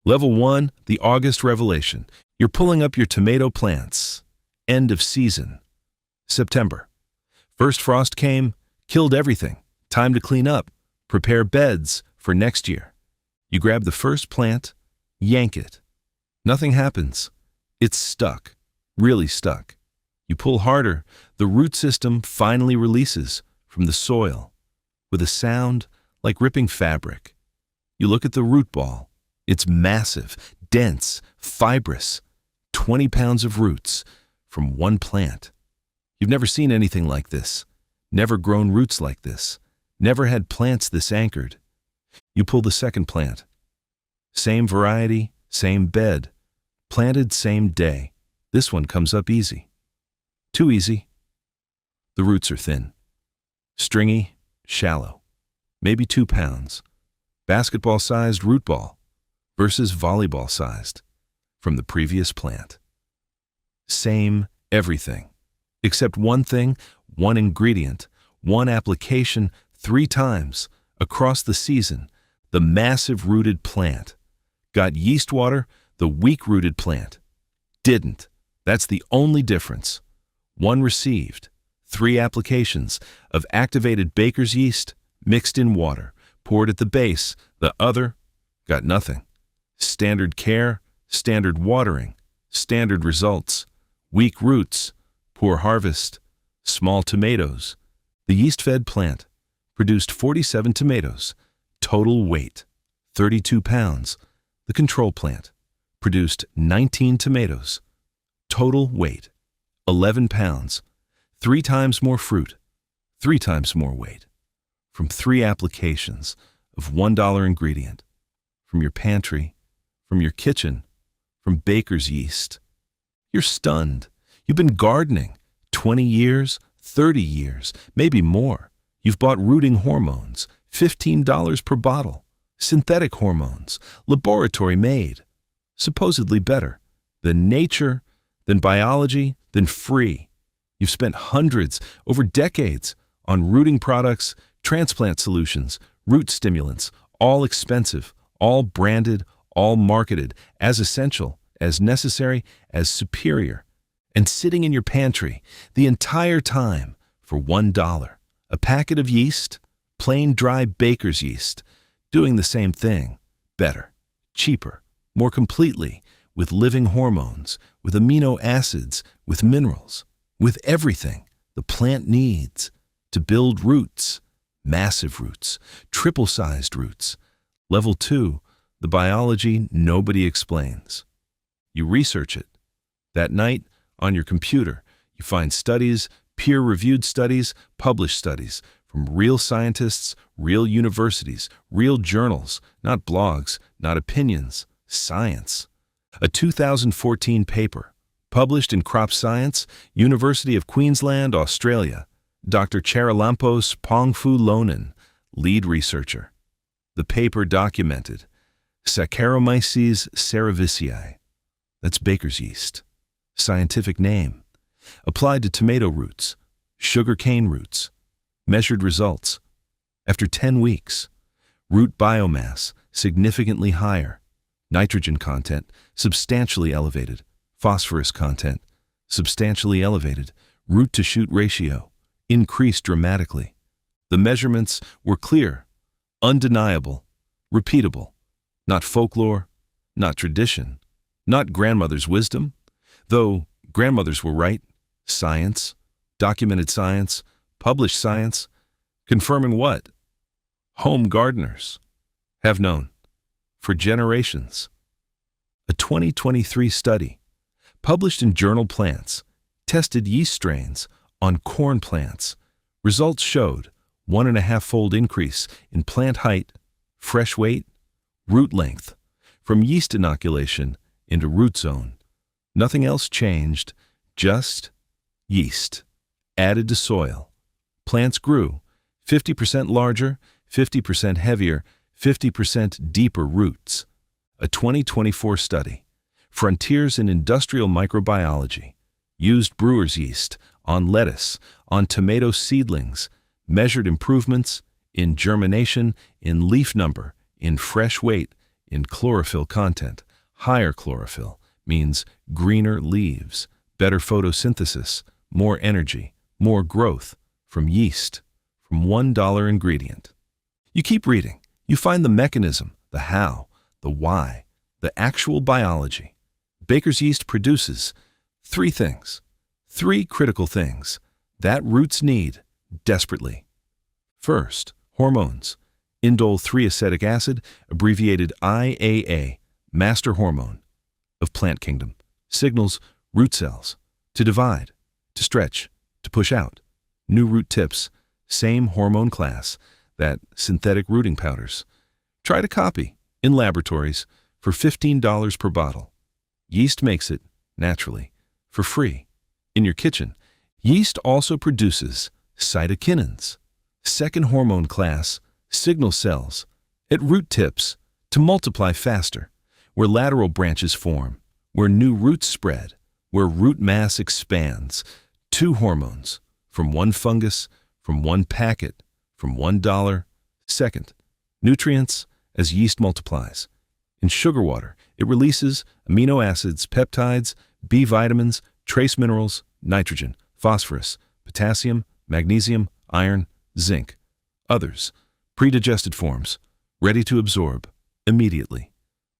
Level 1, the August revelation. You're pulling up your tomato plants. End of season. September. First frost came, killed everything. Time to clean up, prepare beds for next year. You grab the first plant, yank it. Nothing happens. It's stuck, really stuck. You pull harder, the root system finally releases from the soil with a sound like ripping fabric. You look at the root ball. It's massive, dense, fibrous, 20 pounds of roots from one plant. You've never seen anything like this, never grown roots like this, never had plants this anchored. You pull the second plant. Same variety, same bed, planted same day. This one comes up easy. Too easy. The roots are thin, stringy, shallow, maybe 2 pounds. Basketball-sized root ball versus volleyball-sized from the previous plant. Same everything, except one thing, one ingredient, one application 3 times across the season. The massive rooted plant got yeast water, the weak-rooted plant didn't. That's the only difference. One received 3 applications of activated baker's yeast mixed in water, poured at the base. The other got nothing. Standard care, standard watering, standard results. Weak roots, poor harvest, small tomatoes. The yeast-fed plant produced 47 tomatoes. Total weight, 32 pounds. The control plant produced 19 tomatoes. Total weight, 11 pounds. 3 times more fruit, 3 times more weight. From 3 applications of $1 ingredient. From your pantry, from your kitchen, from baker's yeast. You're stunned. You've been gardening 20 years, 30 years, maybe more. You've bought rooting hormones, $15 per bottle. Synthetic hormones, laboratory made. Supposedly better than nature, than biology, than free. You've spent hundreds over decades on rooting products, transplant solutions, root stimulants, all expensive, all branded, all marketed, as essential, as necessary, as superior, and sitting in your pantry the entire time for $1. A packet of yeast, plain dry baker's yeast, doing the same thing, better, cheaper, more completely, with living hormones, with amino acids, with minerals, with everything the plant needs to build roots, massive roots, triple-sized roots. Level 2, the biology nobody explains. You research it. That night, on your computer, you find studies, peer-reviewed studies, published studies, from real scientists, real universities, real journals, not blogs, not opinions, science. A 2014 paper, published in Crop Science, University of Queensland, Australia. Dr. Charalampos Pongfu Lonan, lead researcher. The paper documented Saccharomyces cerevisiae, that's baker's yeast, scientific name, applied to tomato roots, sugarcane roots. Measured results. After 10 weeks, root biomass significantly higher, nitrogen content substantially elevated, phosphorus content substantially elevated, root-to-shoot ratio increased dramatically. The measurements were clear, undeniable, repeatable, not folklore, not tradition, not grandmother's wisdom, though grandmothers were right, science, documented science, published science, confirming what? Home gardeners have known for generations. A 2023 study, published in Journal Plants, tested yeast strains on corn plants. Results showed 1.5-fold increase in plant height, fresh weight, root length, from yeast inoculation into root zone. Nothing else changed, just yeast added to soil. Plants grew 50% larger, 50% heavier, 50% deeper roots. A 2024 study, Frontiers in Industrial Microbiology, used brewer's yeast on lettuce, on tomato seedlings, measured improvements in germination, in leaf number, in fresh weight, in chlorophyll content. Higher chlorophyll means greener leaves, better photosynthesis, more energy, more growth from yeast, from $1 ingredient. You keep reading. You find the mechanism, the how, the why, the actual biology. Baker's yeast produces three things, three critical things that roots need desperately. First, hormones. Indole 3-acetic acid, abbreviated IAA, master hormone of plant kingdom, signals root cells to divide, to stretch, to push out. New root tips, same hormone class, that synthetic rooting powders. Try to copy in laboratories for $15 per bottle. Yeast makes it, naturally, for free. In your kitchen, yeast also produces cytokinins, second hormone class, signal cells at root tips to multiply faster, where lateral branches form, where new roots spread, where root mass expands. Two hormones, from one fungus, from one packet, from $1. Second, nutrients as yeast multiplies. In sugar water, it releases amino acids, peptides, B vitamins, trace minerals, nitrogen, phosphorus, potassium, magnesium, iron, zinc. Others, predigested forms, ready to absorb immediately.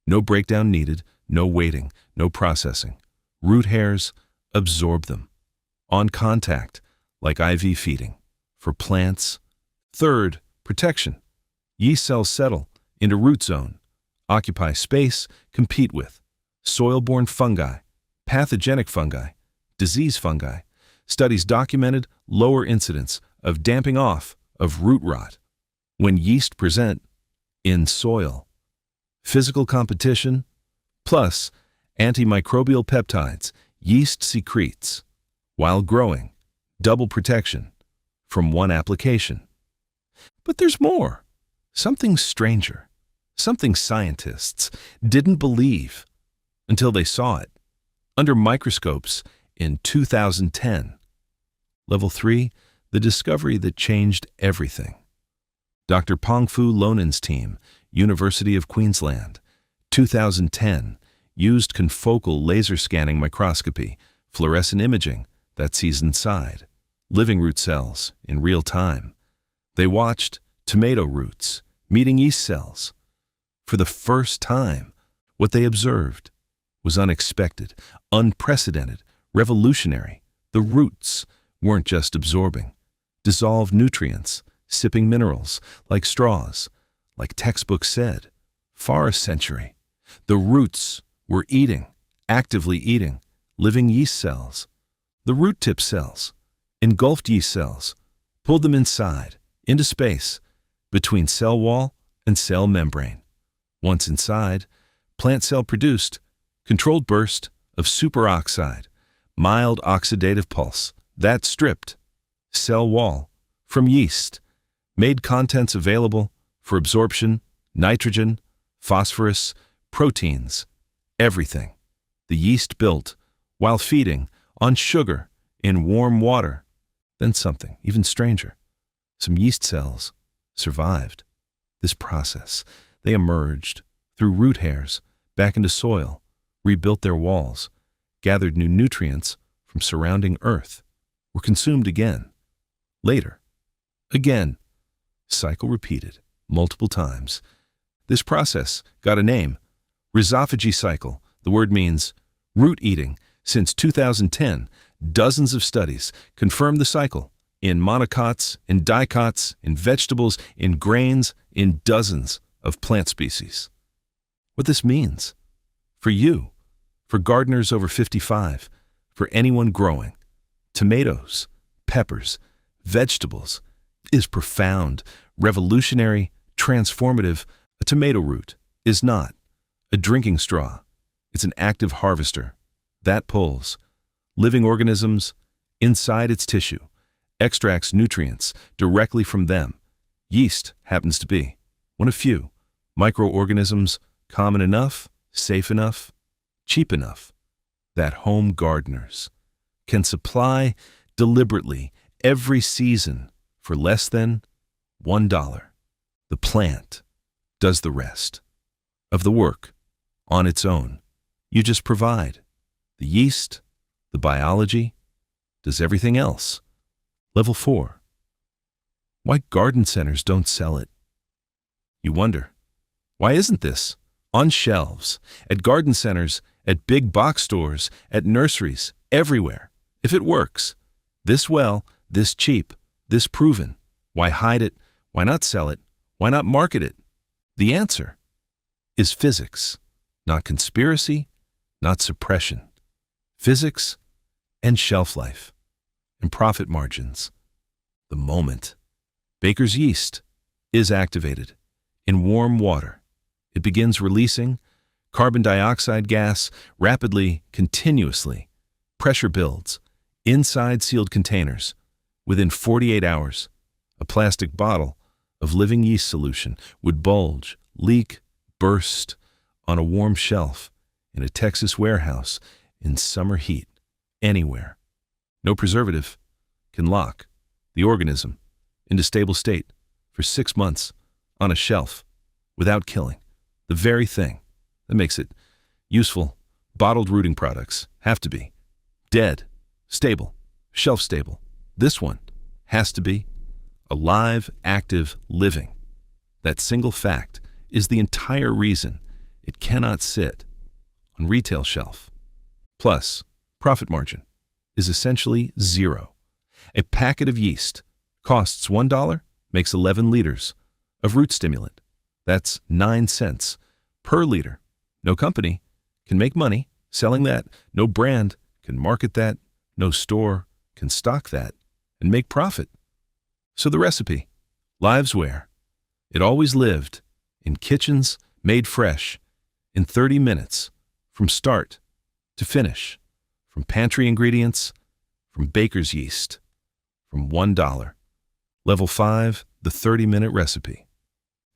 No breakdown needed, no waiting, no processing. Root hairs absorb them. On contact, like IV feeding. For plants. Third, protection. Yeast cells settle into root zone, occupy space, compete with soil-borne fungi, pathogenic fungi, disease fungi. Studies documented lower incidence of damping off of root rot when yeast present in soil. Physical competition plus antimicrobial peptides yeast secretes while growing. Double protection from one application. But there's more. Something stranger. Something scientists didn't believe until they saw it under microscopes in 2010. Level 3, the discovery that changed everything. Dr. Pongfu Lonen's team, University of Queensland, 2010, used confocal laser scanning microscopy, fluorescent imaging that sees inside living root cells in real time. They watched tomato roots meeting yeast cells. For the first time, what they observed was unexpected, unprecedented, revolutionary. The roots weren't just absorbing dissolved nutrients, sipping minerals like straws, like textbooks said, far a century. The roots were eating, actively eating, living yeast cells. The root tip cells engulfed yeast cells, pulled them inside, into space, between cell wall and cell membrane. Once inside, plant cell produced controlled burst of superoxide, mild oxidative pulse that stripped cell wall from yeast, made contents available for absorption, nitrogen, phosphorus, proteins, everything. The yeast built while feeding on sugar in warm water. Then something even stranger. Some yeast cells survived this process. They emerged through root hairs back into soil, rebuilt their walls, gathered new nutrients from surrounding earth, were consumed again. Later, again, cycle repeated multiple times. This process got a name, rhizophagy cycle. The word means root eating. Since 2010, dozens of studies confirm the cycle in monocots, in dicots, in vegetables, in grains, in dozens of plant species. What this means for you, for gardeners over 55, for anyone growing tomatoes, peppers, vegetables, is profound, revolutionary, transformative. A tomato root is not a drinking straw. It's an active harvester that pulls living organisms inside its tissue, extracts nutrients directly from them. Yeast happens to be one of few microorganisms common enough, safe enough, cheap enough that home gardeners can supply deliberately every season for less than $1. The plant does the rest. of the work on its own. You just provide. The yeast, the biology, does everything else. Level 4. Why garden centers don't sell it? You wonder, why isn't this on shelves, at garden centers, at big box stores, at nurseries, everywhere? If it works, this well, this cheap, this proven, why hide it? Why not sell it? Why not market it? The answer is physics, not conspiracy, not suppression. Physics and shelf life and profit margins. The moment baker's yeast is activated in warm water, it begins releasing carbon dioxide gas rapidly, continuously. Pressure builds inside sealed containers. Within 48 hours, a plastic bottle of living yeast solution would bulge, leak, burst on a warm shelf in a Texas warehouse in summer heat, anywhere. No preservative can lock the organism into stable state for 6 months on a shelf without killing the very thing that makes it useful. Bottled rooting products have to be dead, stable, shelf stable. This one has to be alive, active, living. That single fact is the entire reason it cannot sit on retail shelf. Plus, profit margin is essentially zero. A packet of yeast costs $1, makes 11 liters of root stimulant. That's 9 cents per liter. No company can make money selling that. No brand can market that. No store can stock that and make profit. So the recipe lives where it always lived, in kitchens made fresh, in 30 minutes, from start to finish, from pantry ingredients, from baker's yeast, from $1. Level 5, the 30-minute recipe.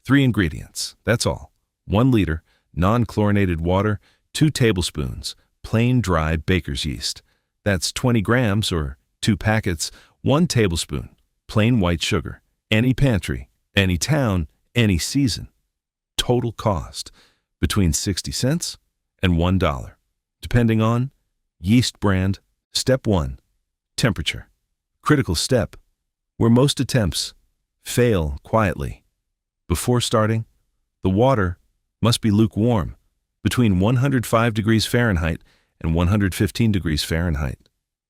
3 ingredients, that's all. 1 liter non-chlorinated water, 2 tablespoons plain dry baker's yeast. That's 20 grams or 2 packets, 1 tablespoon plain white sugar. Any pantry, any town, any season. Total cost between 60 cents and $1, depending on yeast brand. Step 1, temperature. Critical step where most attempts fail quietly. Before starting, the water must be lukewarm, between 105 degrees Fahrenheit and 115 degrees Fahrenheit.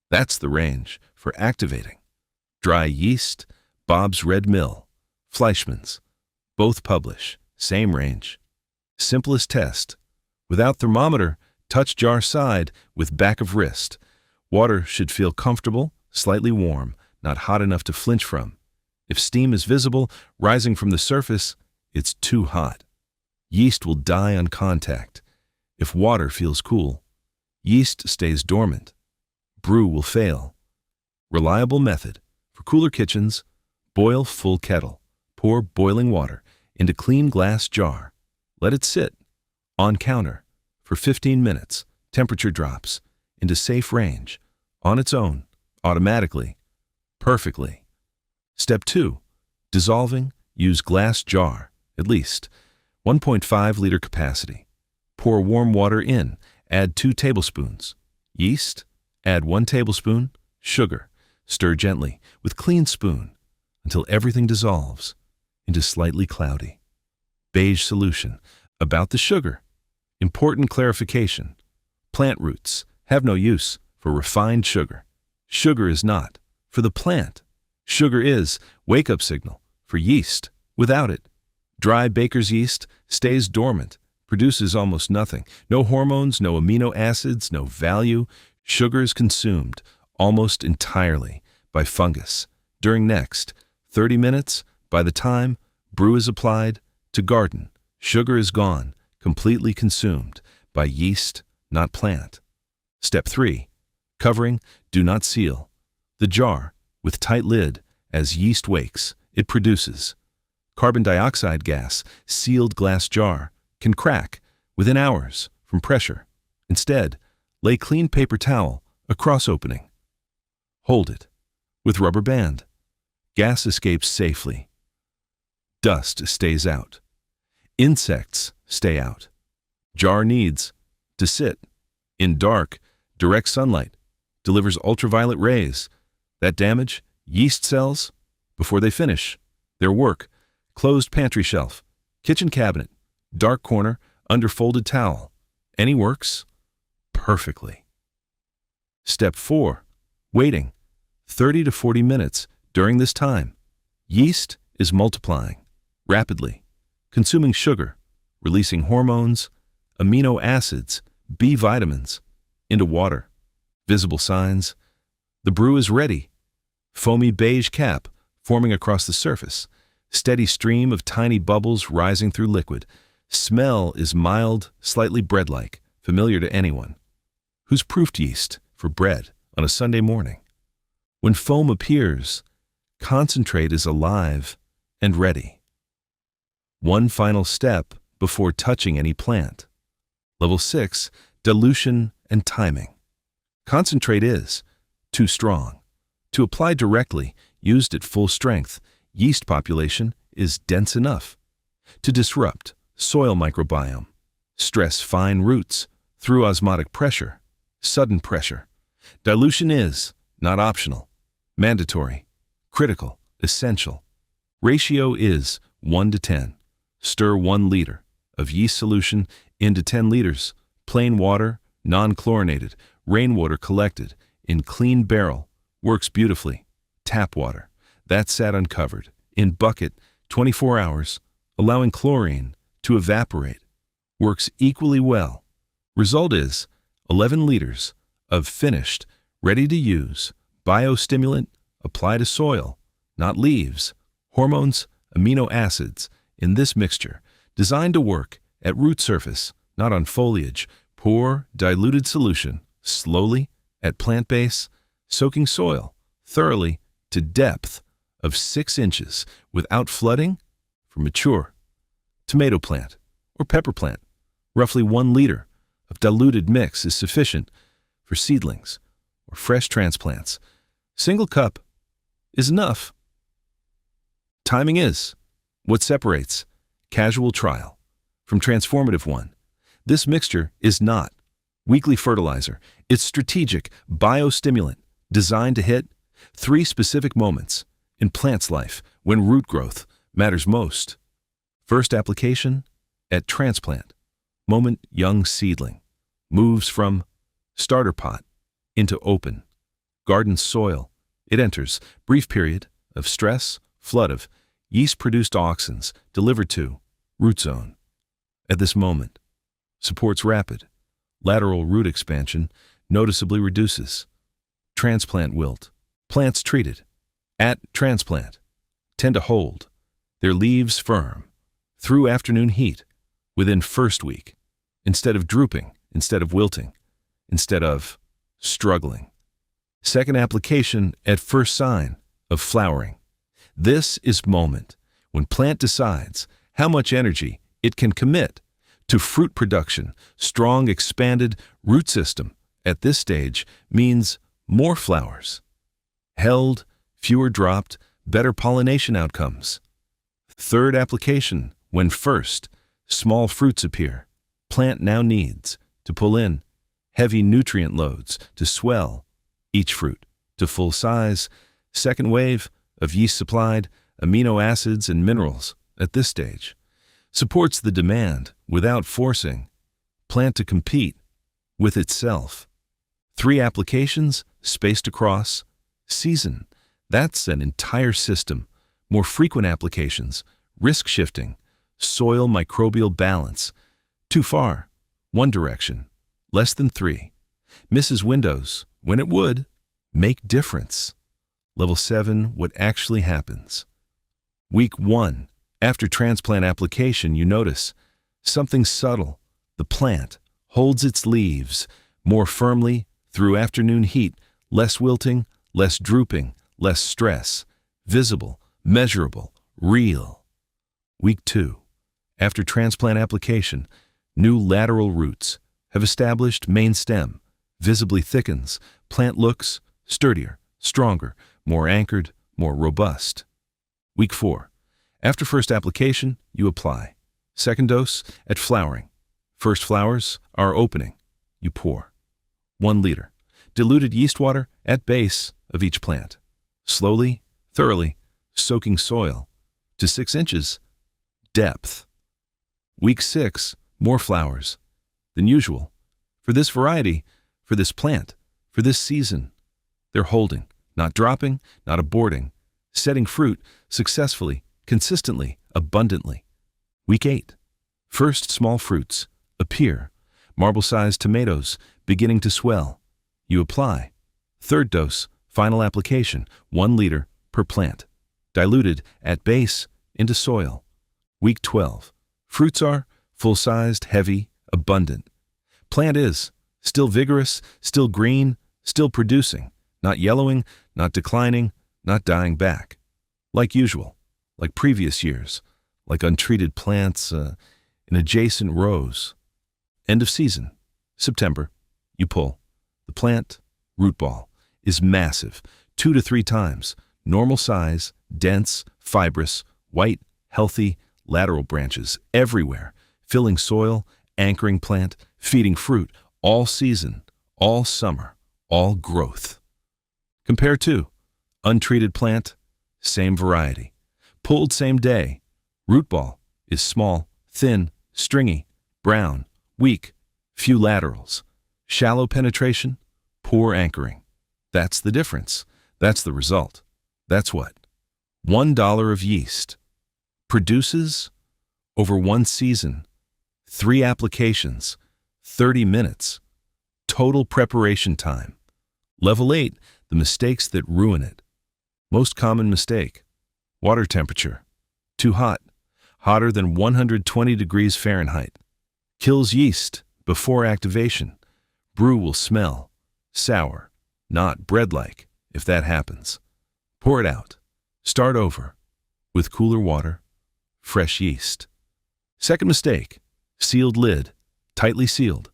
That's the range for activating. Dry yeast, Bob's Red Mill, Fleischmann's, both publish same range. Simplest test. Without thermometer, touch jar side with back of wrist. Water should feel comfortable, slightly warm, not hot enough to flinch from. If steam is visible, rising from the surface, it's too hot. Yeast will die on contact. If water feels cool, yeast stays dormant. Brew will fail. Reliable method. For cooler kitchens, boil full kettle. Pour boiling water into clean glass jar. Let it sit on counter for 15 minutes. Temperature drops into safe range on its own, automatically, perfectly. Step 2, dissolving. Use glass jar, at least 1.5 liter capacity. Pour warm water in. Add 2 tablespoons. Yeast. Add 1 tablespoon. Sugar. Stir gently with clean spoon until everything dissolves into slightly cloudy beige solution. About the sugar. Important clarification. Plant roots have no use for refined sugar. Sugar is not for the plant. Sugar is wake-up signal for yeast. Without it, dry baker's yeast stays dormant, produces almost nothing. No hormones, no amino acids, no value. Sugar is consumed almost entirely by fungus. During next 30 minutes, by the time brew is applied to garden, sugar is gone, completely consumed by yeast, not plant. Step 3, covering. Do not seal the jar with tight lid. As yeast wakes, it produces carbon dioxide gas. Sealed glass jar can crack within hours from pressure. Instead, lay clean paper towel across opening. Hold it with rubber band. Gas escapes safely. Dust stays out. Insects stay out. Jar needs to sit in dark, direct sunlight, delivers ultraviolet rays that damage yeast cells before they finish their work. Closed pantry shelf, kitchen cabinet, dark corner, under folded towel. Any works perfectly. Step 4. Waiting 30 to 40 minutes. During this time, yeast is multiplying rapidly, consuming sugar, releasing hormones, amino acids, B vitamins into water. Visible signs: the brew is ready. Foamy beige cap forming across the surface. Steady stream of tiny bubbles rising through liquid. Smell is mild, slightly bread-like, familiar to anyone who's proofed yeast for bread on a Sunday morning. When foam appears, concentrate is alive and ready. One final step before touching any plant. Level 6, dilution and timing. Concentrate is too strong to apply directly. Used at full strength, yeast population is dense enough to disrupt soil microbiome, stress fine roots through osmotic pressure, sudden pressure. Dilution is not optional, mandatory, critical, essential. Ratio is 1 to 10. Stir 1 liter of yeast solution into 10 liters, plain water, non-chlorinated, rainwater collected in clean barrel. Works beautifully. Tap water that sat uncovered in bucket 24 hours, allowing chlorine to evaporate. Works equally well. Result is 11 liters of finished, ready-to-use biostimulant applied to soil, not leaves, hormones, amino acids in this mixture, designed to work at root surface, not on foliage. Pour diluted solution slowly at plant base, soaking soil thoroughly to depth of 6 inches without flooding. For mature tomato plant or pepper plant, roughly 1 liter of diluted mix is sufficient. For seedlings or fresh transplants, single cup is enough. Timing is what separates casual trial from transformative one. This mixture is not weekly fertilizer. It's strategic biostimulant designed to hit 3 specific moments in plant's life when root growth matters most. First application at transplant. Moment young seedling moves from starter pot into open garden soil. It enters brief period of stress, flood of yeast-produced auxins delivered to root zone. At this moment, supports rapid lateral root expansion, noticeably reduces transplant wilt. Plants treated at transplant tend to hold their leaves firm through afternoon heat within first week, instead of drooping, instead of wilting, instead of struggling. Second application at first sign of flowering. This is moment when plant decides how much energy it can commit to fruit production. Strong expanded root system at this stage means more flowers held, fewer dropped, better pollination outcomes. Third application when first small fruits appear. Plant now needs to pull in heavy nutrient loads to swell each fruit to full size. Second wave of yeast supplied amino acids and minerals at this stage supports the demand without forcing plant to compete with itself. 3 applications spaced across season. That's an entire system. More frequent applications, risk shifting, soil microbial balance. Too far, one direction. Less than 3. Misses windows when it would make difference. Level 7, what actually happens. Week 1, after transplant application, you notice something subtle. The plant holds its leaves more firmly through afternoon heat, less wilting, less drooping, less stress, visible, measurable, real. Week 2, after transplant application, new lateral roots have established main stem, visibly thickens, plant looks sturdier, stronger, more anchored, more robust. Week 4, after first application, you apply. Second dose at flowering. First flowers are opening. You pour. 1 liter. Diluted yeast water at base of each plant. Slowly, thoroughly, soaking soil to 6 inches depth. Week 6, more flowers than usual. For this variety, for this plant, for this season, they're holding, not dropping, not aborting, setting fruit successfully, consistently, abundantly. Week 8, first small fruits appear, marble-sized tomatoes beginning to swell. You apply. 3rd dose, final application, 1 liter per plant, diluted at base into soil. Week 12, fruits are full-sized, heavy, abundant. Plant is still vigorous, still green, still producing, not yellowing, not declining, not dying back. Like usual, like previous years, like untreated plants in adjacent rows. End of season, September. You pull. The plant, root ball, is massive, 2 to 3 times, normal size, dense, fibrous, white, healthy, lateral branches everywhere, filling soil, anchoring plant, feeding fruit, all season, all summer, all growth. Compare to untreated plant, same variety. Pulled same day. Root ball is small, thin, stringy, brown, weak, few laterals. Shallow penetration, poor anchoring. That's the difference. That's the result. That's what $1 of yeast produces over 1 season, 3 applications, 30 minutes, total preparation time. Level 8, the mistakes that ruin it. Most common mistake: water temperature. Too hot, hotter than 120 degrees Fahrenheit. Kills yeast before activation. Brew will smell sour, not bread-like, if that happens. Pour it out. Start over with cooler water, fresh yeast. Second mistake: sealed lid, tightly sealed.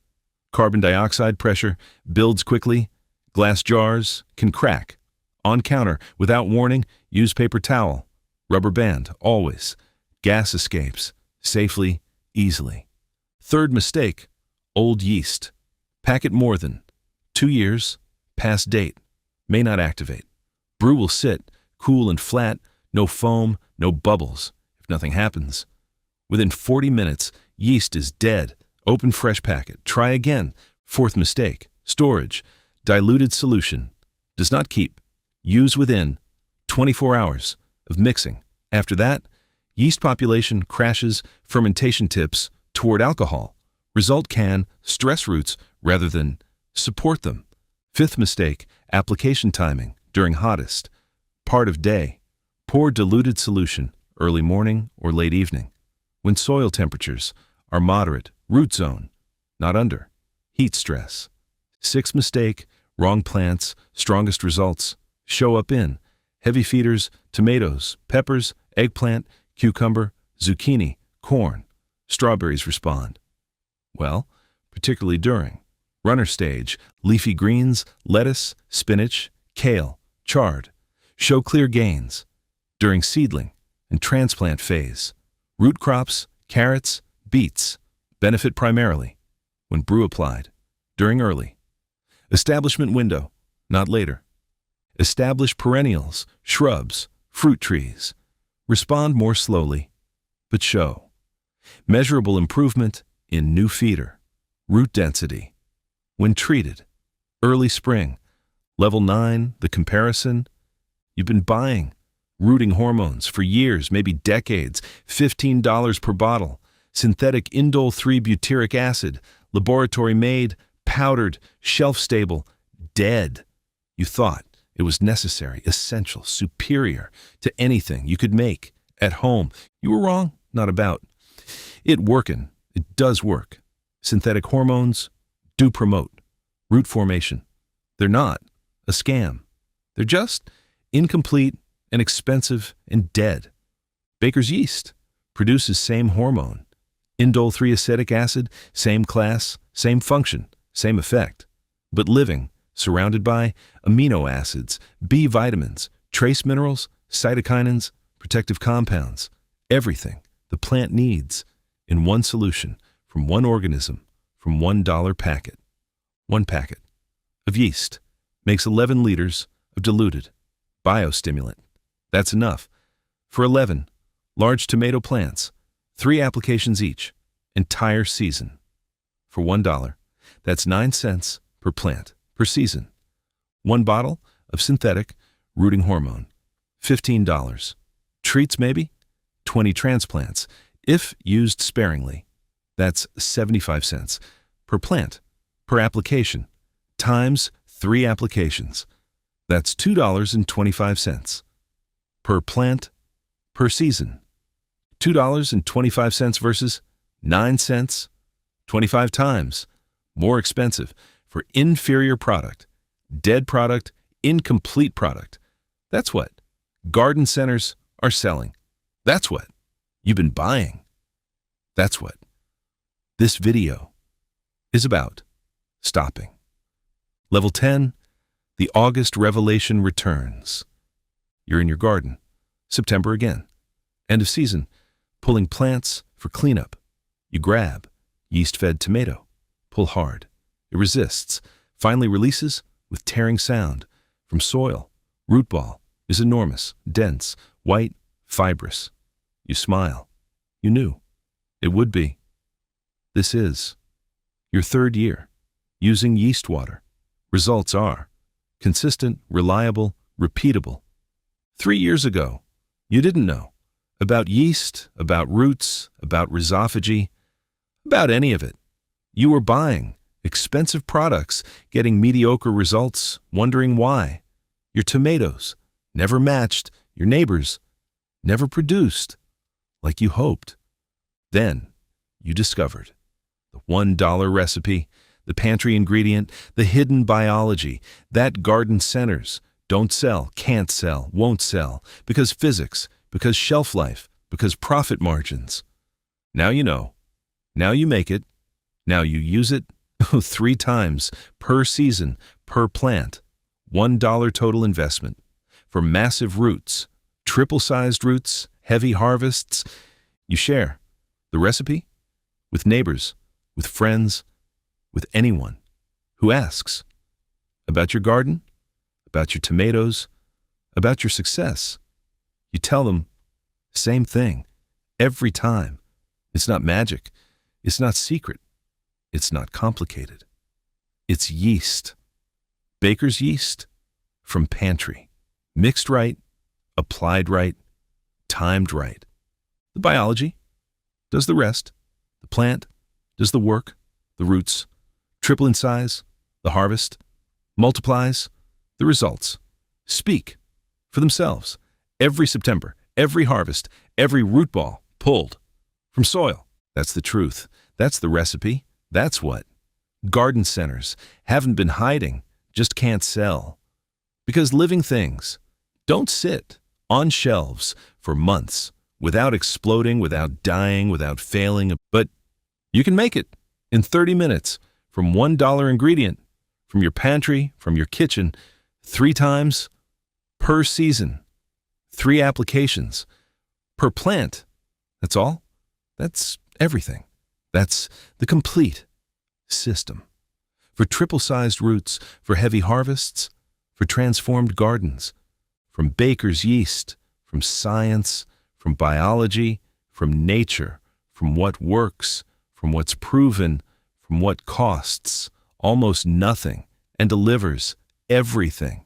Carbon dioxide pressure builds quickly. Glass jars can crack. On counter, without warning, use paper towel. Rubber band, always. Gas escapes, safely, easily. Third mistake: old yeast. Pack it more than 2 years, past date. May not activate. Brew will sit, cool and flat, no foam, no bubbles, if nothing happens. Within 40 minutes, yeast is dead. Open fresh packet. Try again. Fourth mistake: storage. Diluted solution. Does not keep. Use within 24 hours of mixing. After that, yeast population crashes, fermentation tips toward alcohol. Result: can stress roots rather than support them. Fifth mistake: application timing during hottest part of day. Pour diluted solution early morning or late evening, when soil temperatures are moderate, root zone, not under heat stress. Sixth mistake: wrong plants, strongest results show up in heavy feeders, tomatoes, peppers, eggplant, cucumber, zucchini, corn. Strawberries respond well, particularly during runner stage. Leafy greens, lettuce, spinach, kale, chard show clear gains during seedling and transplant phase. Root crops, carrots, beets benefit primarily when brew applied during early establishment window, not later. Established perennials, shrubs, fruit trees respond more slowly, but show measurable improvement in new feeder root density when treated. Early spring, level 9, the comparison. You've been buying rooting hormones for years, maybe decades, $15 per bottle. Synthetic indole 3-butyric acid, laboratory-made, powdered, shelf-stable, dead. You thought it was necessary, essential, superior to anything you could make at home. You were wrong, not about it working. It does work. Synthetic hormones do promote root formation. They're not a scam. They're just incomplete and expensive and dead. Baker's yeast produces same hormone. Indole 3 acetic acid, same class, same function, same effect. But living, surrounded by amino acids, B vitamins, trace minerals, cytokinins, protective compounds, everything the plant needs in one solution from one organism, from $1 packet. One packet of yeast makes 11 liters of diluted biostimulant. That's enough for 11 large tomato plants, 3 applications each, entire season. For $1, that's 9 cents per plant per season. One bottle of synthetic rooting hormone, $15. Treats maybe? 20 transplants, if used sparingly. That's 75 cents per plant, per application, times 3 applications. That's $2.25 per plant, per season. $2.25 versus 9 cents, 25 times more expensive for inferior product, dead product, incomplete product. That's what garden centers are selling. That's what you've been buying. That's what this video is about stopping. Level 10, the August revelation returns. You're in your garden, September again, end of season, pulling plants for cleanup. You grab yeast-fed tomato, pull hard. It resists, finally releases with tearing sound. From soil, root ball is enormous, dense, white, fibrous. You smile. You knew it would be. This is your 3rd year using yeast water. Results are consistent, reliable, repeatable. 3 years ago, you didn't know about yeast, about roots, about rhizophagy, about any of it. You were buying expensive products, getting mediocre results, wondering why. Your tomatoes never matched your neighbors, never produced like you hoped. Then you discovered the $1 recipe, the pantry ingredient, the hidden biology that garden centers don't sell, can't sell, won't sell, because physics, because shelf life, because profit margins. Now you know. Now you make it. Now you use it 3 times per season, per plant. $1 total investment for massive roots, triple-sized roots, heavy harvests. You share the recipe with neighbors, with friends, with anyone who asks about your garden, about your tomatoes, about your success. You tell them same thing every time. It's not magic. It's not secret. It's not complicated. It's yeast. Baker's yeast from pantry. Mixed right, applied right, timed right. The biology does the rest. The plant does the work. The roots triple in size. The harvest multiplies. The results speak for themselves. Every September, every harvest, every root ball pulled from soil. That's the truth. That's the recipe. That's what garden centers haven't been hiding, just can't sell. Because living things don't sit on shelves for months without exploding, without dying, without failing. But you can make it in 30 minutes from $1 ingredient, from your pantry, from your kitchen, 3 times per season, 3 applications per plant. That's all. That's everything. That's the complete system. For triple-sized roots, for heavy harvests, for transformed gardens, from baker's yeast, from science, from biology, from nature, from what works, from what's proven, from what costs almost nothing and delivers everything.